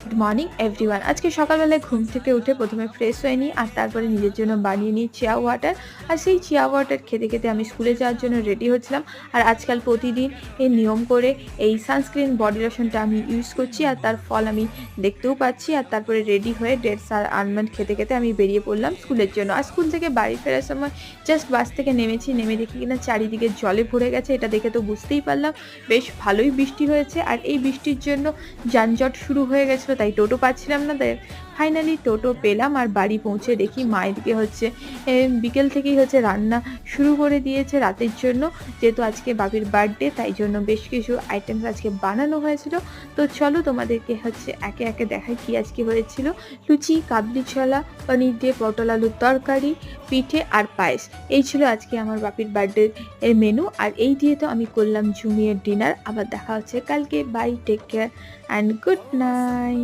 Good morning everyone. আজকে সকালবেলায় ঘুম থেকে উঠে প্রথমে ফ্রেশ হয়ে নিই আর তারপরে নিজের জন্য বানিয়ে নিই চিয়া ওয়াটার। আর সেই চিয়া ওয়াটার খেতে খেতে আমি স্কুলে যাওয়ার জন্য রেডি হচ্ছিলাম। আর আজকাল প্রতিদিন এই নিয়ম করে এই সানস্ক্রিন বডি লোশনটা আমি ইউজ করছি আর তার ফল আমি দেখতেও পাচ্ছি। আর তারপরে রেডি হয়ে ডেটস আর আলমন্ড খেতে খেতে আমি বেরিয়ে পড়লাম স্কুলের জন্য। আর স্কুল থেকে বাড়ি ফেরার সময় জাস্ট বাস থেকে নেমেছি, নেমে দেখি কিনা চারিদিকে জলে ভরে গেছে। এটা দেখে তো বুঝতেই পারলাম বেশ ভালোই বৃষ্টি হয়েছে। আর এই বৃষ্টির জন্য যানজট শুরু হয়ে গেছিলো, তাই টোটো পাচ্ছিলাম না। তাই ফাইনালি টোটো পেলাম আর বাড়ি পৌঁছে দেখি মা এদিকে হচ্ছে বিকেল থেকেই হচ্ছে রান্না শুরু করে দিয়েছে রাতের জন্য। যেহেতু আজকে বাপির বার্থডে, তাই জন্য বেশ কিছু আইটেমস আজকে বানানো হয়েছিল। তো চলো তোমাদেরকে হচ্ছে একে একে দেখাই কি আজকে হয়েছিল। লুচি, কাবলি ছোলা, পনির দিয়ে পটল আলুর তরকারি, পিঠে আর পায়েস। এই ছিল আজকে আমার বাপির বার্থডে এর মেনু। আর এই দিয়ে তো আমি করলাম জুমিয়ে ডিনার। আবার দেখা হচ্ছে কালকে। Bye, take care and good night.